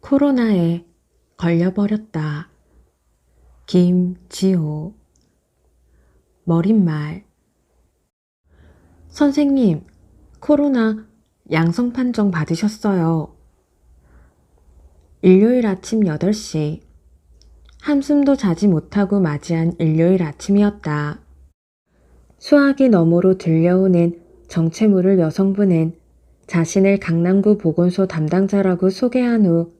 코로나에 걸려버렸다. 김지호. 머릿말. 선생님, 코로나 양성 판정 받으셨어요. 일요일 아침 8시. 한숨도 자지 못하고 맞이한 일요일 아침이었다. 수화기 너머로 들려오는 정체 모를 여성분은 자신을 강남구 보건소 담당자라고 소개한 후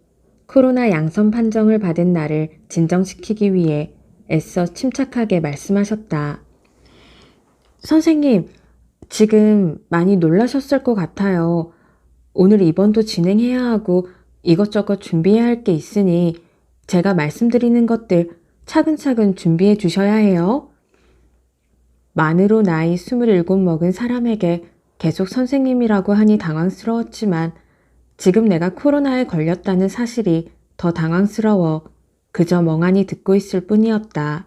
코로나 양성 판정을 받은 나를 진정시키기 위해 애써 침착하게 말씀하셨다. 선생님, 지금 많이 놀라셨을 것 같아요. 오늘 입원도 진행해야 하고 이것저것 준비해야 할 게 있으니 제가 말씀드리는 것들 차근차근 준비해 주셔야 해요. 만으로 나이 27 먹은 사람에게 계속 선생님이라고 하니 당황스러웠지만 지금 내가 코로나에 걸렸다는 사실이 더 당황스러워 그저 멍하니 듣고 있을 뿐이었다.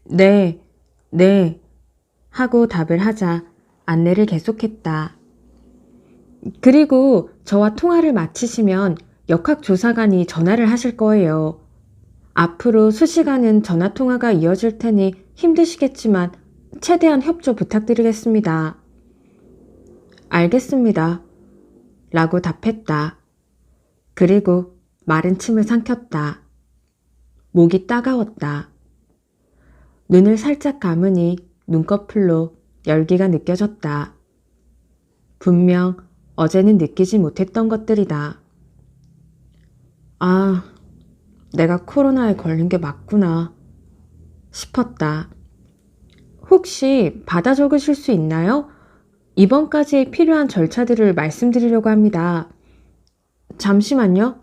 네, 네 하고 답을 하자 안내를 계속했다. 그리고 저와 통화를 마치시면 역학조사관이 전화를 하실 거예요. 앞으로 수시간은 전화통화가 이어질 테니 힘드시겠지만 최대한 협조 부탁드리겠습니다. 알겠습니다. 라고 답했다. 그리고 마른 침을 삼켰다. 목이 따가웠다. 눈을 살짝 감으니 눈꺼풀로 열기가 느껴졌다. 분명 어제는 느끼지 못했던 것들이다. 아, 내가 코로나에 걸린 게 맞구나 싶었다. 혹시 받아 적으실 수 있나요? 이번까지 필요한 절차들을 말씀드리려고 합니다. 잠시만요.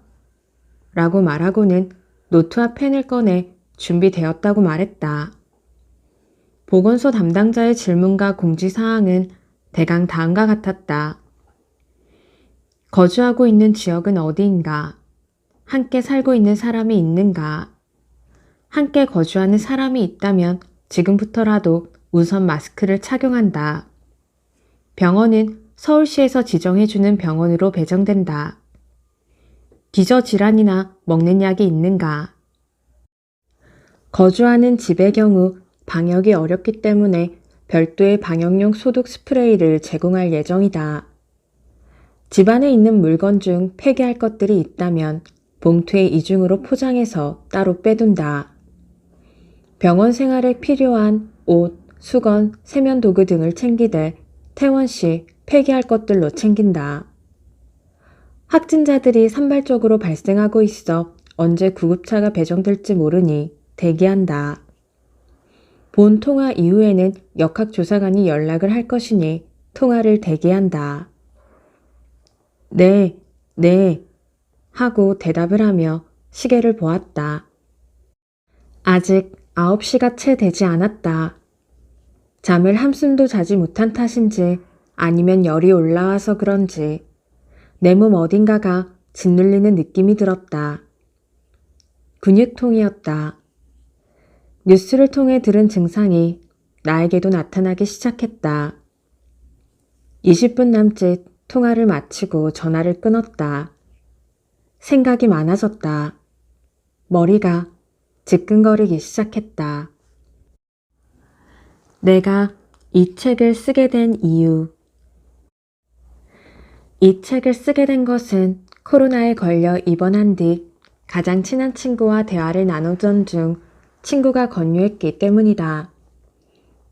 라고 말하고는 노트와 펜을 꺼내 준비되었다고 말했다. 보건소 담당자의 질문과 공지사항은 대강 다음과 같았다. 거주하고 있는 지역은 어디인가? 함께 살고 있는 사람이 있는가? 함께 거주하는 사람이 있다면 지금부터라도 우선 마스크를 착용한다. 병원은 서울시에서 지정해주는 병원으로 배정된다. 기저질환이나 먹는 약이 있는가? 거주하는 집의 경우 방역이 어렵기 때문에 별도의 방역용 소독 스프레이를 제공할 예정이다. 집안에 있는 물건 중 폐기할 것들이 있다면 봉투에 이중으로 포장해서 따로 빼둔다. 병원 생활에 필요한 옷, 수건, 세면도구 등을 챙기되 퇴원 시 폐기할 것들로 챙긴다. 확진자들이 산발적으로 발생하고 있어 언제 구급차가 배정될지 모르니 대기한다. 본 통화 이후에는 역학조사관이 연락을 할 것이니 통화를 대기한다. 네, 네 하고 대답을 하며 시계를 보았다. 아직 9시가 채 되지 않았다. 잠을 한숨도 자지 못한 탓인지 아니면 열이 올라와서 그런지 내 몸 어딘가가 짓눌리는 느낌이 들었다. 근육통이었다. 뉴스를 통해 들은 증상이 나에게도 나타나기 시작했다. 20분 남짓 통화를 마치고 전화를 끊었다. 생각이 많아졌다. 머리가 지끈거리기 시작했다. 내가 이 책을 쓰게 된 이유. 이 책을 쓰게 된 것은 코로나에 걸려 입원한 뒤 가장 친한 친구와 대화를 나누던 중 친구가 권유했기 때문이다.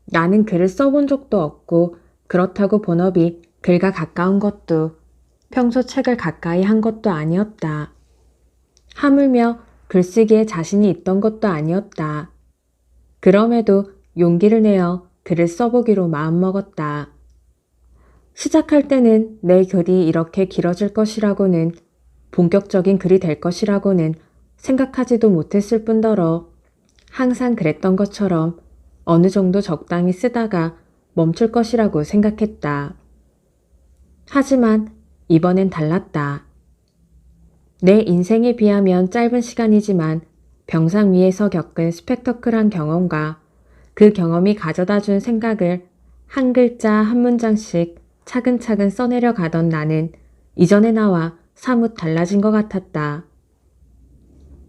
나는 글을 써본 적도 없고 그렇다고 본업이 글과 가까운 것도 평소 책을 가까이 한 것도 아니었다. 하물며 글쓰기에 자신이 있던 것도 아니었다. 그럼에도 용기를 내어 글을 써보기로 마음먹었다. 시작할 때는 내 글이 이렇게 길어질 것이라고는 본격적인 글이 될 것이라고는 생각하지도 못했을 뿐더러 항상 그랬던 것처럼 어느 정도 적당히 쓰다가 멈출 것이라고 생각했다. 하지만 이번엔 달랐다. 내 인생에 비하면 짧은 시간이지만 병상 위에서 겪은 스펙터클한 경험과 그 경험이 가져다 준 생각을 한 글자 한 문장씩 차근차근 써내려 가던 나는 이전의 나와 사뭇 달라진 것 같았다.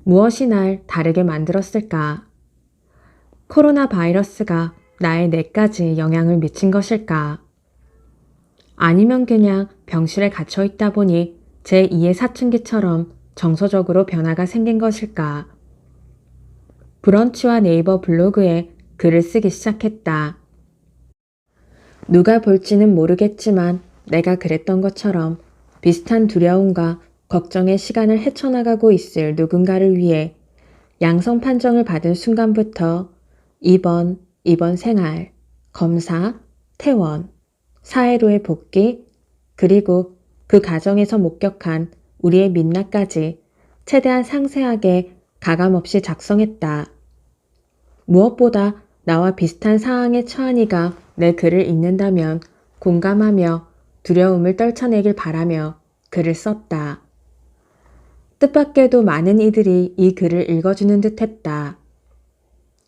무엇이 날 다르게 만들었을까? 코로나 바이러스가 나의 뇌까지 영향을 미친 것일까? 아니면 그냥 병실에 갇혀 있다 보니 제2의 사춘기처럼 정서적으로 변화가 생긴 것일까? 브런치와 네이버 블로그에 글을 쓰기 시작했다. 누가 볼지는 모르겠지만 내가 그랬던 것처럼 비슷한 두려움과 걱정의 시간을 헤쳐나가고 있을 누군가를 위해 양성 판정을 받은 순간부터 입원 생활, 검사, 퇴원, 사회로의 복귀, 그리고 그 과정에서 목격한 우리의 민낯까지 최대한 상세하게 가감없이 작성했다. 무엇보다 나와 비슷한 상황에 처한 이가 내 글을 읽는다면 공감하며 두려움을 떨쳐내길 바라며 글을 썼다. 뜻밖에도 많은 이들이 이 글을 읽어주는 듯 했다.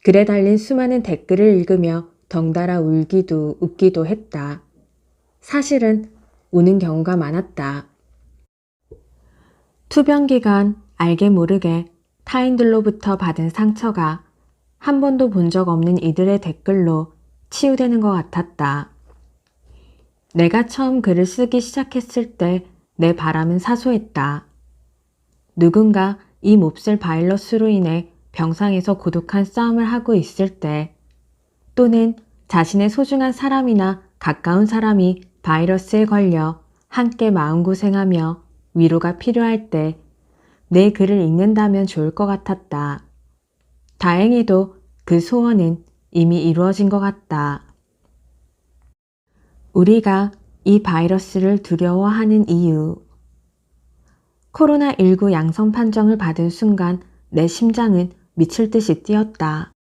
글에 달린 수많은 댓글을 읽으며 덩달아 울기도 웃기도 했다. 사실은 우는 경우가 많았다. 투병 기간 알게 모르게 타인들로부터 받은 상처가 한 번도 본 적 없는 이들의 댓글로 치유되는 것 같았다. 내가 처음 글을 쓰기 시작했을 때 내 바람은 사소했다. 누군가 이 몹쓸 바이러스로 인해 병상에서 고독한 싸움을 하고 있을 때, 또는 자신의 소중한 사람이나 가까운 사람이 바이러스에 걸려 함께 마음고생하며 위로가 필요할 때 내 글을 읽는다면 좋을 것 같았다. 다행히도 그 소원은 이미 이루어진 것 같다. 우리가 이 바이러스를 두려워하는 이유. 코로나19 양성 판정을 받은 순간 내 심장은 미칠 듯이 뛰었다.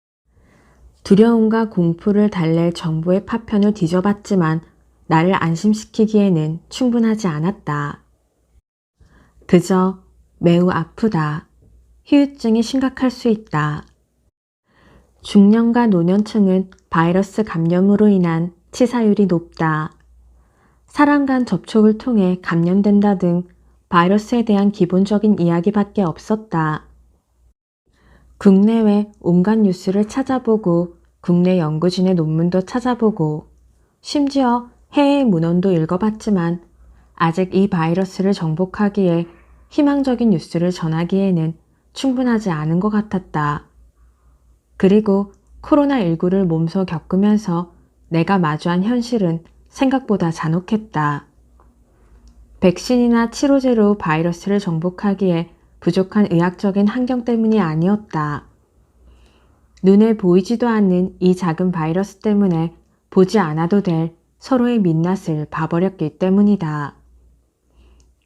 두려움과 공포를 달랠 정부의 파편을 뒤져봤지만 나를 안심시키기에는 충분하지 않았다. 그저 매우 아프다. 후유증이 심각할 수 있다. 중년과 노년층은 바이러스 감염으로 인한 치사율이 높다. 사람 간 접촉을 통해 감염된다 등 바이러스에 대한 기본적인 이야기밖에 없었다. 국내외 온갖 뉴스를 찾아보고 국내 연구진의 논문도 찾아보고 심지어 해외 문헌도 읽어봤지만 아직 이 바이러스를 정복하기에 희망적인 뉴스를 전하기에는 충분하지 않은 것 같았다. 그리고 코로나19를 몸소 겪으면서 내가 마주한 현실은 생각보다 잔혹했다. 백신이나 치료제로 바이러스를 정복하기에 부족한 의학적인 환경 때문이 아니었다. 눈에 보이지도 않는 이 작은 바이러스 때문에 보지 않아도 될 서로의 민낯을 봐버렸기 때문이다.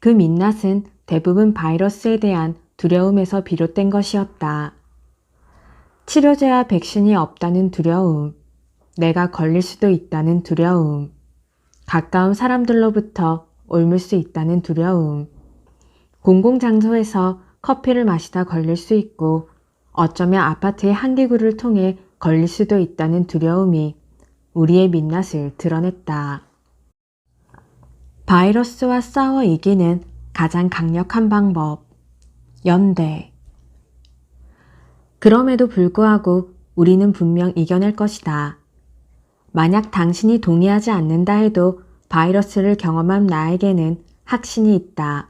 그 민낯은 대부분 바이러스에 대한 두려움에서 비롯된 것이었다. 치료제와 백신이 없다는 두려움, 내가 걸릴 수도 있다는 두려움, 가까운 사람들로부터 옮을 수 있다는 두려움, 공공장소에서 커피를 마시다 걸릴 수 있고 어쩌면 아파트의 한기구를 통해 걸릴 수도 있다는 두려움이 우리의 민낯을 드러냈다. 바이러스와 싸워 이기는 가장 강력한 방법, 연대. 그럼에도 불구하고 우리는 분명 이겨낼 것이다. 만약 당신이 동의하지 않는다 해도 바이러스를 경험한 나에게는 확신이 있다.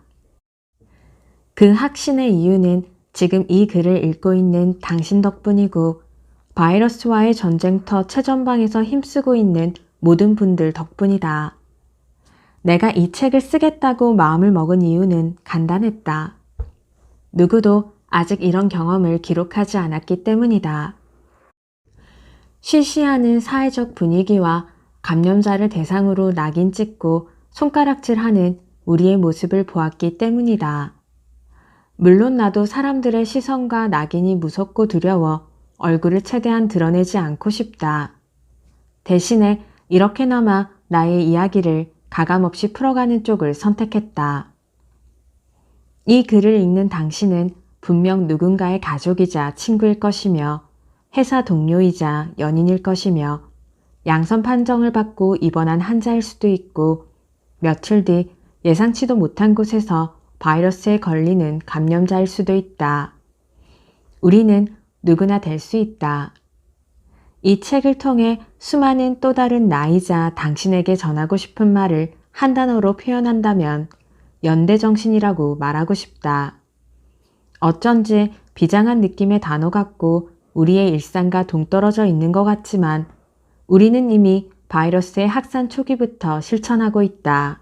그 확신의 이유는 지금 이 글을 읽고 있는 당신 덕분이고 바이러스와의 전쟁터 최전방에서 힘쓰고 있는 모든 분들 덕분이다. 내가 이 책을 쓰겠다고 마음을 먹은 이유는 간단했다. 누구도 아직 이런 경험을 기록하지 않았기 때문이다. 시시하는 사회적 분위기와 감염자를 대상으로 낙인 찍고 손가락질하는 우리의 모습을 보았기 때문이다. 물론 나도 사람들의 시선과 낙인이 무섭고 두려워 얼굴을 최대한 드러내지 않고 싶다. 대신에 이렇게나마 나의 이야기를 가감없이 풀어가는 쪽을 선택했다. 이 글을 읽는 당신은 분명 누군가의 가족이자 친구일 것이며 회사 동료이자 연인일 것이며 양성 판정을 받고 입원한 환자일 수도 있고 며칠 뒤 예상치도 못한 곳에서 바이러스에 걸리는 감염자일 수도 있다. 우리는 누구나 될 수 있다. 이 책을 통해 수많은 또 다른 나이자 당신에게 전하고 싶은 말을 한 단어로 표현한다면 연대정신이라고 말하고 싶다. 어쩐지 비장한 느낌의 단어 같고 우리의 일상과 동떨어져 있는 것 같지만 우리는 이미 바이러스의 확산 초기부터 실천하고 있다.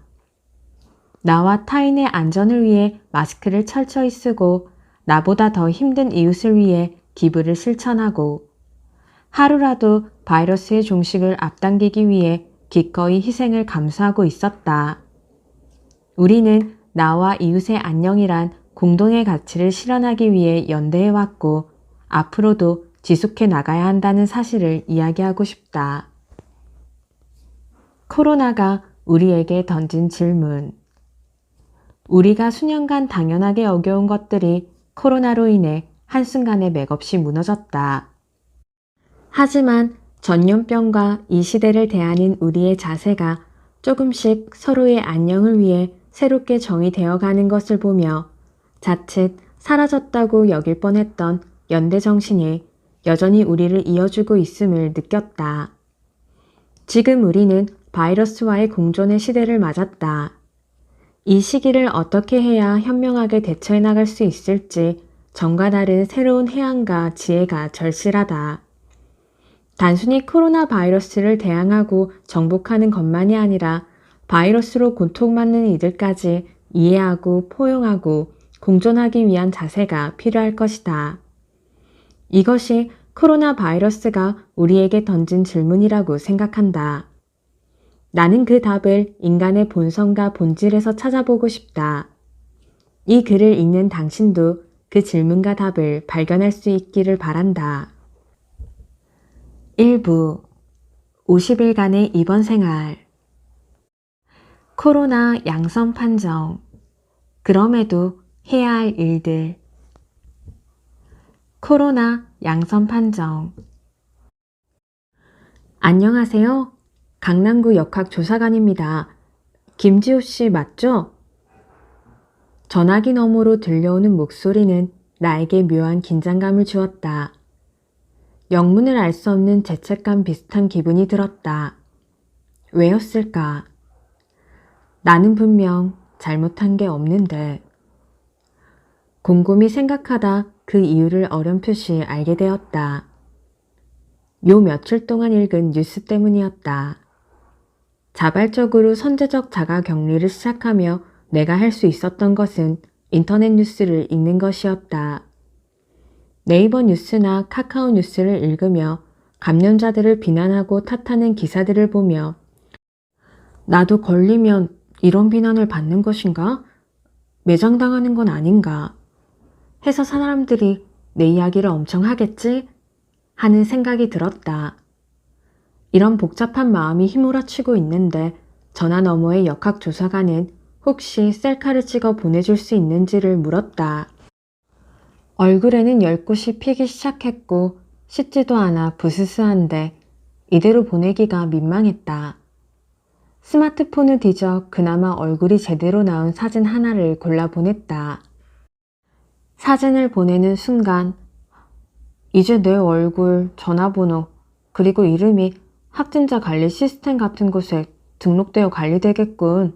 나와 타인의 안전을 위해 마스크를 철저히 쓰고 나보다 더 힘든 이웃을 위해 기부를 실천하고 하루라도 바이러스의 종식을 앞당기기 위해 기꺼이 희생을 감수하고 있었다. 우리는 나와 이웃의 안녕이란 공동의 가치를 실현하기 위해 연대해왔고 앞으로도 지속해 나가야 한다는 사실을 이야기하고 싶다. 코로나가 우리에게 던진 질문. 우리가 수년간 당연하게 여겨온 것들이 코로나로 인해 한순간에 맥없이 무너졌다. 하지만 전염병과 이 시대를 대하는 우리의 자세가 조금씩 서로의 안녕을 위해 새롭게 정의되어 가는 것을 보며 자칫 사라졌다고 여길 뻔했던 연대정신이 여전히 우리를 이어주고 있음을 느꼈다. 지금 우리는 바이러스와의 공존의 시대를 맞았다. 이 시기를 어떻게 해야 현명하게 대처해 나갈 수 있을지 전과 다른 새로운 해안과 지혜가 절실하다. 단순히 코로나 바이러스를 대항하고 정복하는 것만이 아니라 바이러스로 고통받는 이들까지 이해하고 포용하고 공존하기 위한 자세가 필요할 것이다. 이것이 코로나 바이러스가 우리에게 던진 질문이라고 생각한다. 나는 그 답을 인간의 본성과 본질에서 찾아보고 싶다. 이 글을 읽는 당신도 그 질문과 답을 발견할 수 있기를 바란다. 1부 50일간의 입원 생활. 코로나 양성 판정. 그럼에도 해야 할 일들. 코로나 양성 판정. 안녕하세요. 강남구 역학조사관입니다. 김지호 씨 맞죠? 전화기 너머로 들려오는 목소리는 나에게 묘한 긴장감을 주었다. 영문을 알 수 없는 죄책감 비슷한 기분이 들었다. 왜였을까? 나는 분명 잘못한 게 없는데. 곰곰이 생각하다 그 이유를 어렴풋이 알게 되었다. 요 며칠 동안 읽은 뉴스 때문이었다. 자발적으로 선제적 자가 격리를 시작하며 내가 할 수 있었던 것은 인터넷 뉴스를 읽는 것이었다. 네이버 뉴스나 카카오 뉴스를 읽으며 감염자들을 비난하고 탓하는 기사들을 보며 나도 걸리면 이런 비난을 받는 것인가? 매장당하는 건 아닌가? 해서 사람들이 내 이야기를 엄청 하겠지? 하는 생각이 들었다. 이런 복잡한 마음이 휘몰아치고 있는데 전화 너머의 역학조사관은 혹시 셀카를 찍어 보내줄 수 있는지를 물었다. 얼굴에는 열꽃이 피기 시작했고 씻지도 않아 부스스한데 이대로 보내기가 민망했다. 스마트폰을 뒤져 그나마 얼굴이 제대로 나온 사진 하나를 골라 보냈다. 사진을 보내는 순간 이제 내 얼굴, 전화번호, 그리고 이름이 확진자 관리 시스템 같은 곳에 등록되어 관리되겠군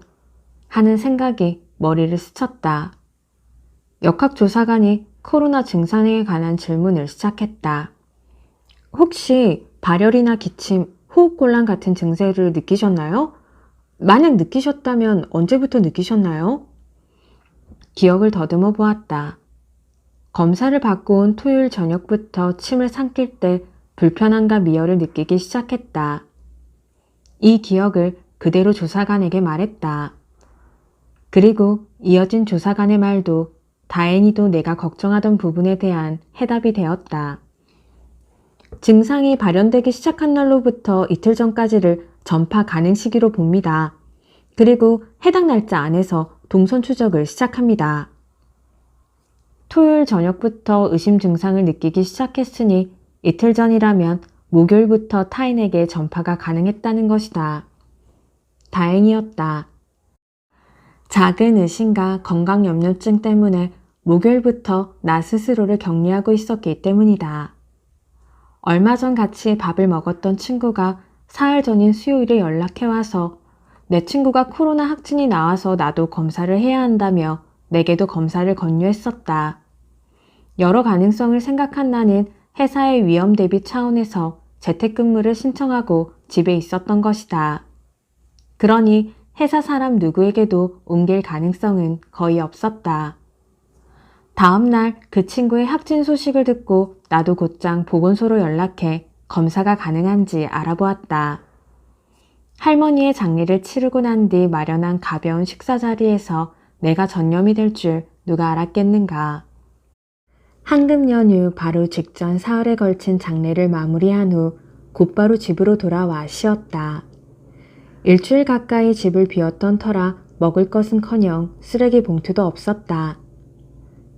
하는 생각이 머리를 스쳤다. 역학조사관이 코로나 증상에 관한 질문을 시작했다. 혹시 발열이나 기침, 호흡곤란 같은 증세를 느끼셨나요? 만약 느끼셨다면 언제부터 느끼셨나요? 기억을 더듬어 보았다. 검사를 받고 온 토요일 저녁부터 침을 삼킬 때 불편함과 미열을 느끼기 시작했다. 이 기억을 그대로 조사관에게 말했다. 그리고 이어진 조사관의 말도 다행히도 내가 걱정하던 부분에 대한 해답이 되었다. 증상이 발현되기 시작한 날로부터 이틀 전까지를 전파 가능 시기로 봅니다. 그리고 해당 날짜 안에서 동선 추적을 시작합니다. 토요일 저녁부터 의심 증상을 느끼기 시작했으니 이틀 전이라면 목요일부터 타인에게 전파가 가능했다는 것이다. 다행이었다. 작은 의심과 건강염려증 때문에 목요일부터 나 스스로를 격리하고 있었기 때문이다. 얼마 전 같이 밥을 먹었던 친구가 사흘 전인 수요일에 연락해와서 내 친구가 코로나 확진이 나와서 나도 검사를 해야 한다며 내게도 검사를 권유했었다. 여러 가능성을 생각한 나는 회사의 위험 대비 차원에서 재택근무를 신청하고 집에 있었던 것이다. 그러니 회사 사람 누구에게도 옮길 가능성은 거의 없었다. 다음 날 그 친구의 확진 소식을 듣고 나도 곧장 보건소로 연락해 검사가 가능한지 알아보았다. 할머니의 장례를 치르고 난 뒤 마련한 가벼운 식사 자리에서 내가 전염이 될 줄 누가 알았겠는가. 황금 연휴 바로 직전 사흘에 걸친 장례를 마무리한 후 곧바로 집으로 돌아와 쉬었다. 일주일 가까이 집을 비웠던 터라 먹을 것은커녕 쓰레기 봉투도 없었다.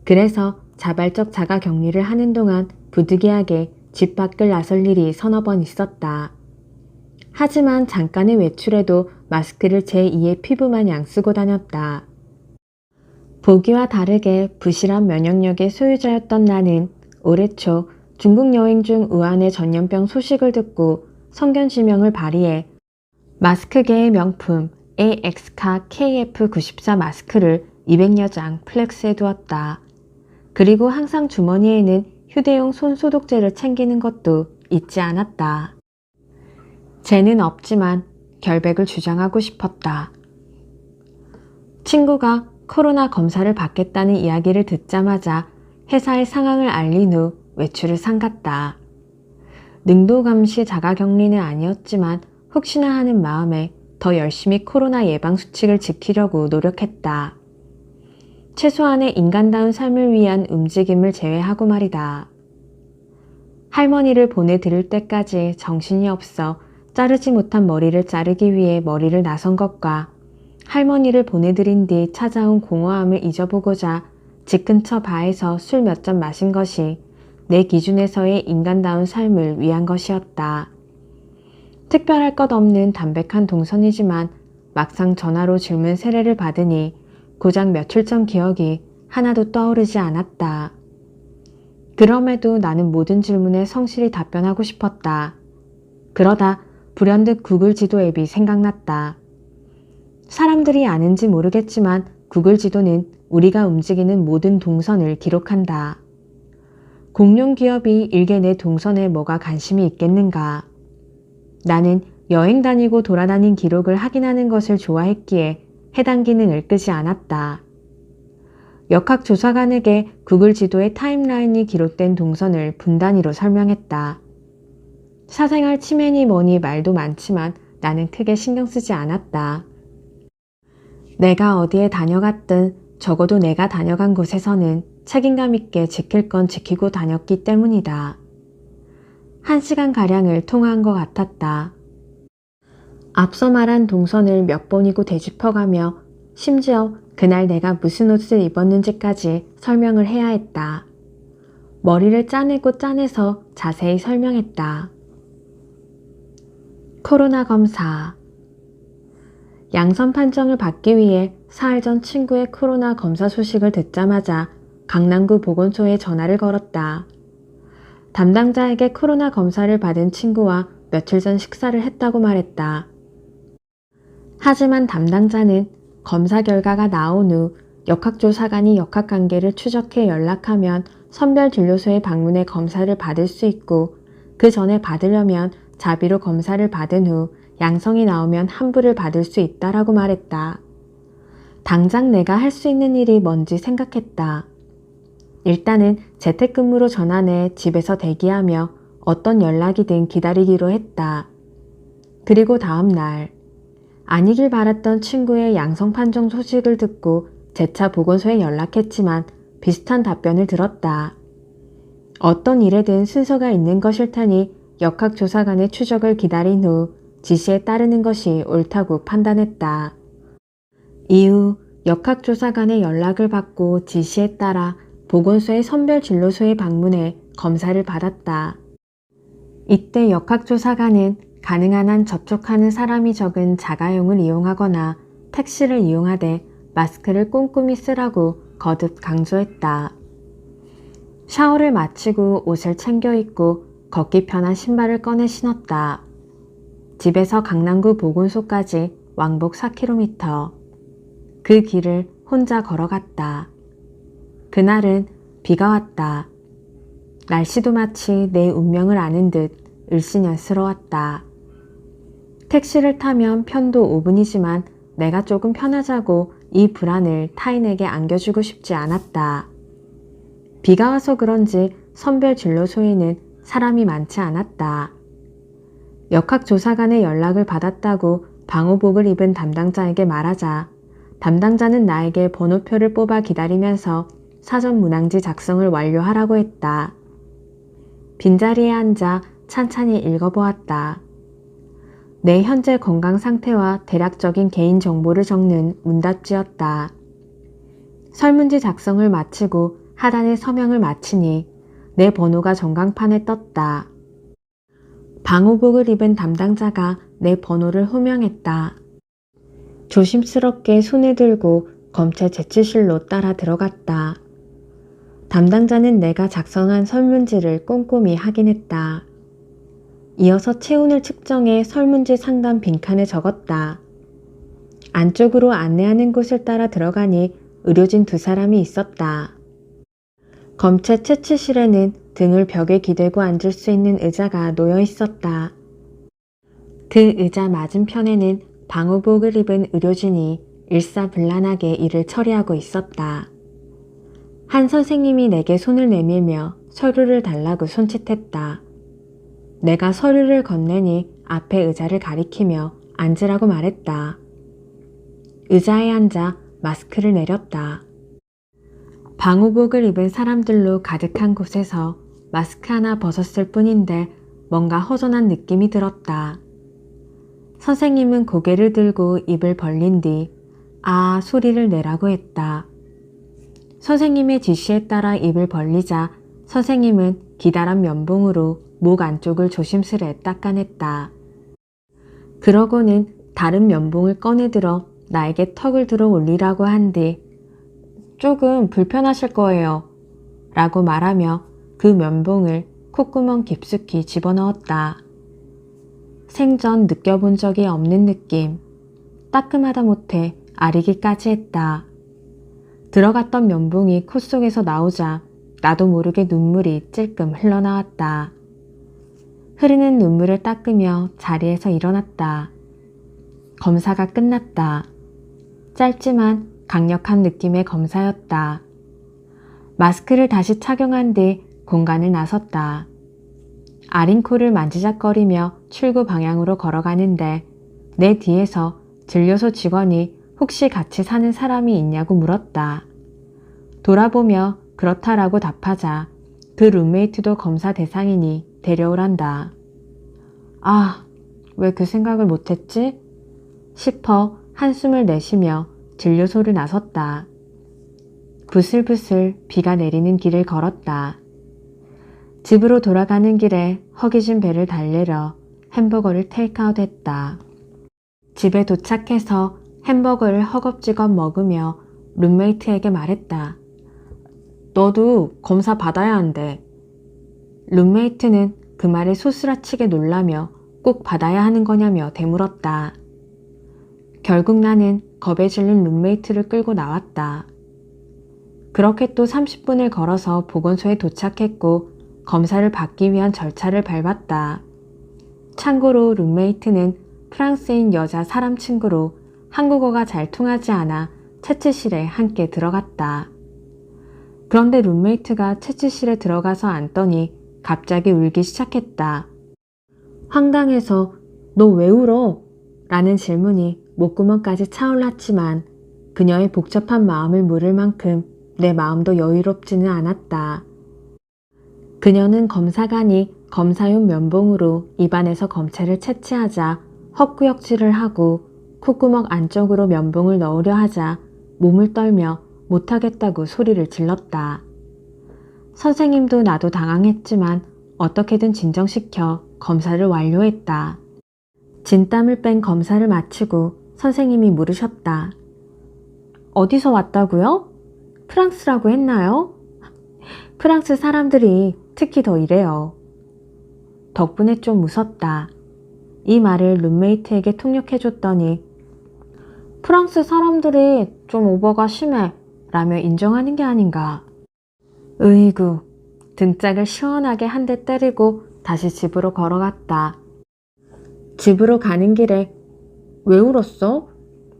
그래서 자발적 자가 격리를 하는 동안 부득이하게 집 밖을 나설 일이 서너 번 있었다. 하지만 잠깐의 외출에도 마스크를 제2의 피부 마냥 쓰고 다녔다. 보기와 다르게 부실한 면역력의 소유자였던 나는 올해 초 중국 여행 중 우한의 전염병 소식을 듣고 성견지명을 발휘해 마스크계의 명품 AX카 KF94 마스크를 200여 장 플렉스해 두었다. 그리고 항상 주머니에는 휴대용 손소독제를 챙기는 것도 잊지 않았다. 죄는 없지만 결백을 주장하고 싶었다. 친구가 코로나 검사를 받겠다는 이야기를 듣자마자 회사의 상황을 알린 후 외출을 삼갔다. 능도 감시 자가격리는 아니었지만 혹시나 하는 마음에 더 열심히 코로나 예방수칙을 지키려고 노력했다. 최소한의 인간다운 삶을 위한 움직임을 제외하고 말이다. 할머니를 보내드릴 때까지 정신이 없어 자르지 못한 머리를 자르기 위해 머리를 나선 것과 할머니를 보내드린 뒤 찾아온 공허함을 잊어보고자 집 근처 바에서 술 몇 잔 마신 것이 내 기준에서의 인간다운 삶을 위한 것이었다. 특별할 것 없는 담백한 동선이지만 막상 전화로 질문 세례를 받으니 고작 며칠 전 기억이 하나도 떠오르지 않았다. 그럼에도 나는 모든 질문에 성실히 답변하고 싶었다. 그러다 불현듯 구글 지도 앱이 생각났다. 사람들이 아는지 모르겠지만 구글 지도는 우리가 움직이는 모든 동선을 기록한다. 공룡 기업이 일개 내 동선에 뭐가 관심이 있겠는가. 나는 여행 다니고 돌아다닌 기록을 확인하는 것을 좋아했기에 해당 기능을 끄지 않았다. 역학조사관에게 구글 지도의 타임라인이 기록된 동선을 분단위로 설명했다. 사생활 침해니 뭐니 말도 많지만 나는 크게 신경 쓰지 않았다. 내가 어디에 다녀갔든 적어도 내가 다녀간 곳에서는 책임감 있게 지킬 건 지키고 다녔기 때문이다. 1시간가량을 통화한 것 같았다. 앞서 말한 동선을 몇 번이고 되짚어가며 심지어 그날 내가 무슨 옷을 입었는지까지 설명을 해야 했다. 머리를 짜내고 짜내서 자세히 설명했다. 코로나 검사. 양성 판정을 받기 위해 사흘 전 친구의 코로나 검사 소식을 듣자마자 강남구 보건소에 전화를 걸었다. 담당자에게 코로나 검사를 받은 친구와 며칠 전 식사를 했다고 말했다. 하지만 담당자는 검사 결과가 나온 후 역학조사관이 역학관계를 추적해 연락하면 선별진료소에 방문해 검사를 받을 수 있고 그 전에 받으려면 자비로 검사를 받은 후 양성이 나오면 환부를 받을 수 있다라고 말했다. 당장 내가 할 수 있는 일이 뭔지 생각했다. 일단은 재택근무로 전환해 집에서 대기하며 어떤 연락이든 기다리기로 했다. 그리고 다음 날 아니길 바랐던 친구의 양성 판정 소식을 듣고 재차 보건소에 연락했지만 비슷한 답변을 들었다. 어떤 일에든 순서가 있는 것일 테니 역학조사관의 추적을 기다린 후 지시에 따르는 것이 옳다고 판단했다. 이후 역학조사관의 연락을 받고 지시에 따라 보건소의 선별진료소에 방문해 검사를 받았다. 이때 역학조사관은 가능한 한 접촉하는 사람이 적은 자가용을 이용하거나 택시를 이용하되 마스크를 꼼꼼히 쓰라고 거듭 강조했다. 샤워를 마치고 옷을 챙겨 입고 걷기 편한 신발을 꺼내 신었다. 집에서 강남구 보건소까지 왕복 4km. 그 길을 혼자 걸어갔다. 그날은 비가 왔다. 날씨도 마치 내 운명을 아는 듯 을씨년스러웠다. 택시를 타면 편도 5분이지만 내가 조금 편하자고 이 불안을 타인에게 안겨주고 싶지 않았다. 비가 와서 그런지 선별 진료소에는 사람이 많지 않았다. 역학조사관의 연락을 받았다고 방호복을 입은 담당자에게 말하자 담당자는 나에게 번호표를 뽑아 기다리면서 사전 문항지 작성을 완료하라고 했다. 빈자리에 앉아 찬찬히 읽어보았다. 내 현재 건강 상태와 대략적인 개인 정보를 적는 문답지였다. 설문지 작성을 마치고 하단에 서명을 마치니 내 번호가 전광판에 떴다. 방호복을 입은 담당자가 내 번호를 호명했다. 조심스럽게 손을 들고 검체 제치실로 따라 들어갔다. 담당자는 내가 작성한 설문지를 꼼꼼히 확인했다. 이어서 체온을 측정해 설문지 상단 빈칸에 적었다. 안쪽으로 안내하는 곳을 따라 들어가니 의료진 2사람이 있었다. 검체 채취실에는 등을 벽에 기대고 앉을 수 있는 의자가 놓여 있었다. 그 의자 맞은편에는 방호복을 입은 의료진이 일사불란하게 일을 처리하고 있었다. 한 선생님이 내게 손을 내밀며 서류를 달라고 손짓했다. 내가 서류를 건네니 앞에 의자를 가리키며 앉으라고 말했다. 의자에 앉아 마스크를 내렸다. 방호복을 입은 사람들로 가득한 곳에서 마스크 하나 벗었을 뿐인데 뭔가 허전한 느낌이 들었다. 선생님은 고개를 들고 입을 벌린 뒤 아 소리를 내라고 했다. 선생님의 지시에 따라 입을 벌리자 선생님은 기다란 면봉으로 목 안쪽을 조심스레 닦아냈다. 그러고는 다른 면봉을 꺼내들어 나에게 턱을 들어 올리라고 한 뒤 조금 불편하실 거예요 라고 말하며 그 면봉을 콧구멍 깊숙이 집어넣었다. 생전 느껴본 적이 없는 느낌. 따끔하다 못해 아리기까지 했다. 들어갔던 면봉이 콧 속에서 나오자 나도 모르게 눈물이 찔끔 흘러나왔다. 흐르는 눈물을 닦으며 자리에서 일어났다. 검사가 끝났다. 짧지만 강력한 느낌의 검사였다. 마스크를 다시 착용한 뒤 공간을 나섰다. 아린 코를 만지작거리며 출구 방향으로 걸어가는데 내 뒤에서 진료소 직원이 혹시 같이 사는 사람이 있냐고 물었다. 돌아보며 그렇다라고 답하자 그 룸메이트도 검사 대상이니 데려오란다. 아, 왜 그 생각을 못했지? 싶어 한숨을 내쉬며 진료소를 나섰다. 부슬부슬 비가 내리는 길을 걸었다. 집으로 돌아가는 길에 허기진 배를 달래려 햄버거를 테이크아웃 했다. 집에 도착해서 햄버거를 허겁지겁 먹으며 룸메이트에게 말했다. 너도 검사 받아야 한대. 룸메이트는 그 말에 소스라치게 놀라며 꼭 받아야 하는 거냐며 되물었다. 결국 나는 겁에 질린 룸메이트를 끌고 나왔다. 그렇게 또 30분을 걸어서 보건소에 도착했고 검사를 받기 위한 절차를 밟았다. 참고로 룸메이트는 프랑스인 여자 사람 친구로 한국어가 잘 통하지 않아 채취실에 함께 들어갔다. 그런데 룸메이트가 채취실에 들어가서 앉더니 갑자기 울기 시작했다. 황당해서 너 왜 울어? 라는 질문이 목구멍까지 차올랐지만 그녀의 복잡한 마음을 물을 만큼 내 마음도 여유롭지는 않았다. 그녀는 검사관이 검사용 면봉으로 입안에서 검체를 채취하자 헛구역질을 하고 콧구멍 안쪽으로 면봉을 넣으려 하자 몸을 떨며 못하겠다고 소리를 질렀다. 선생님도 나도 당황했지만 어떻게든 진정시켜 검사를 완료했다. 진땀을 뺀 검사를 마치고 선생님이 물으셨다. 어디서 왔다고요? 프랑스라고 했나요? 프랑스 사람들이 특히 더 이래요. 덕분에 좀 웃었다. 이 말을 룸메이트에게 통역해줬더니 프랑스 사람들이 좀 오버가 심해 라며 인정하는 게 아닌가. 으이구, 등짝을 시원하게 한 대 때리고 다시 집으로 걸어갔다. 집으로 가는 길에 왜 울었어?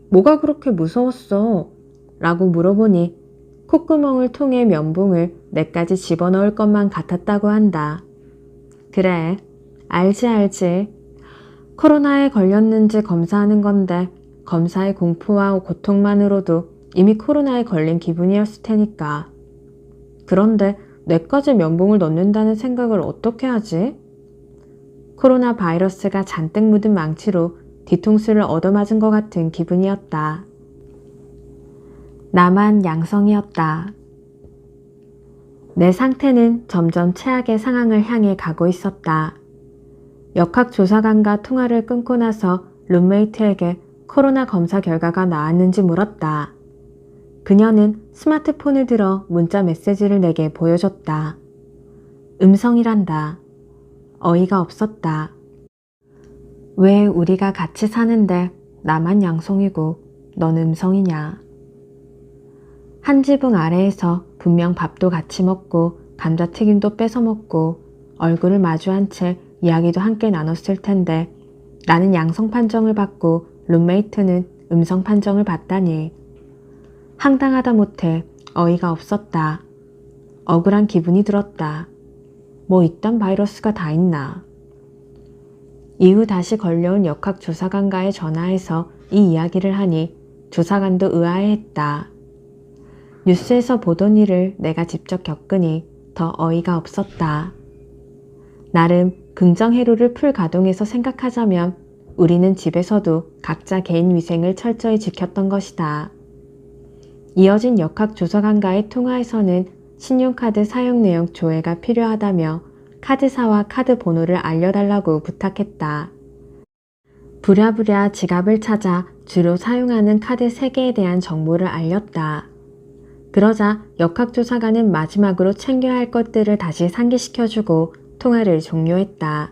뭐가 그렇게 무서웠어? 라고 물어보니 콧구멍을 통해 면봉을 내까지 집어넣을 것만 같았다고 한다. 그래, 알지. 코로나에 걸렸는지 검사하는 건데 검사의 공포와 고통만으로도 이미 코로나에 걸린 기분이었을 테니까. 그런데 뇌까지 면봉을 넣는다는 생각을 어떻게 하지? 코로나 바이러스가 잔뜩 묻은 망치로 뒤통수를 얻어맞은 것 같은 기분이었다. 나만 양성이었다. 내 상태는 점점 최악의 상황을 향해 가고 있었다. 역학조사관과 통화를 끊고 나서 룸메이트에게 코로나 검사 결과가 나왔는지 물었다. 그녀는 스마트폰을 들어 문자 메시지를 내게 보여줬다. 음성이란다. 어이가 없었다. 왜 우리가 같이 사는데 나만 양성이고 넌 음성이냐. 한 지붕 아래에서 분명 밥도 같이 먹고 감자튀김도 뺏어 먹고 얼굴을 마주한 채 이야기도 함께 나눴을 텐데 나는 양성 판정을 받고 룸메이트는 음성 판정을 받다니. 황당하다 못해 어이가 없었다. 억울한 기분이 들었다. 뭐 이딴 바이러스가 다 있나. 이후 다시 걸려온 역학조사관과의 전화에서 이 이야기를 하니 조사관도 의아해했다. 뉴스에서 보던 일을 내가 직접 겪으니 더 어이가 없었다. 나름 긍정회로를 풀 가동해서 생각하자면 우리는 집에서도 각자 개인 위생을 철저히 지켰던 것이다. 이어진 역학조사관과의 통화에서는 신용카드 사용 내역 조회가 필요하다며 카드사와 카드 번호를 알려달라고 부탁했다. 부랴부랴 지갑을 찾아 주로 사용하는 카드 3개에 대한 정보를 알렸다. 그러자 역학조사관은 마지막으로 챙겨야 할 것들을 다시 상기시켜주고 통화를 종료했다.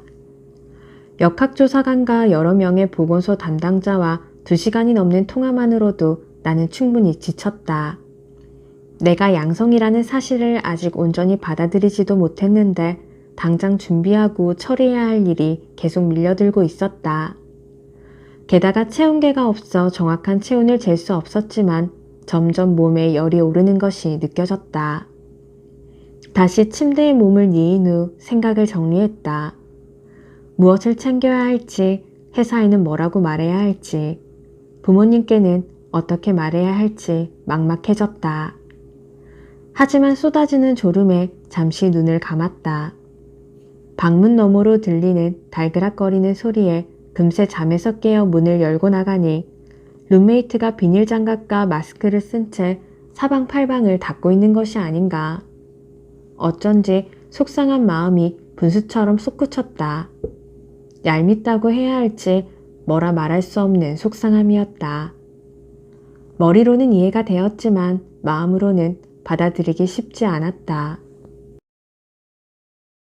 역학조사관과 여러 명의 보건소 담당자와 2시간이 넘는 통화만으로도 나는 충분히 지쳤다. 내가 양성이라는 사실을 아직 온전히 받아들이지도 못했는데 당장 준비하고 처리해야 할 일이 계속 밀려들고 있었다. 게다가 체온계가 없어 정확한 체온을 잴 수 없었지만 점점 몸에 열이 오르는 것이 느껴졌다. 다시 침대에 몸을 뉘인 후 생각을 정리했다. 무엇을 챙겨야 할지, 회사에는 뭐라고 말해야 할지, 부모님께는 어떻게 말해야 할지 막막해졌다. 하지만 쏟아지는 졸음에 잠시 눈을 감았다. 방문 너머로 들리는 달그락거리는 소리에 금세 잠에서 깨어 문을 열고 나가니 룸메이트가 비닐 장갑과 마스크를 쓴 채 사방팔방을 닫고 있는 것이 아닌가. 어쩐지 속상한 마음이 분수처럼 솟구쳤다. 얄밉다고 해야 할지 뭐라 말할 수 없는 속상함이었다. 머리로는 이해가 되었지만 마음으로는 받아들이기 쉽지 않았다.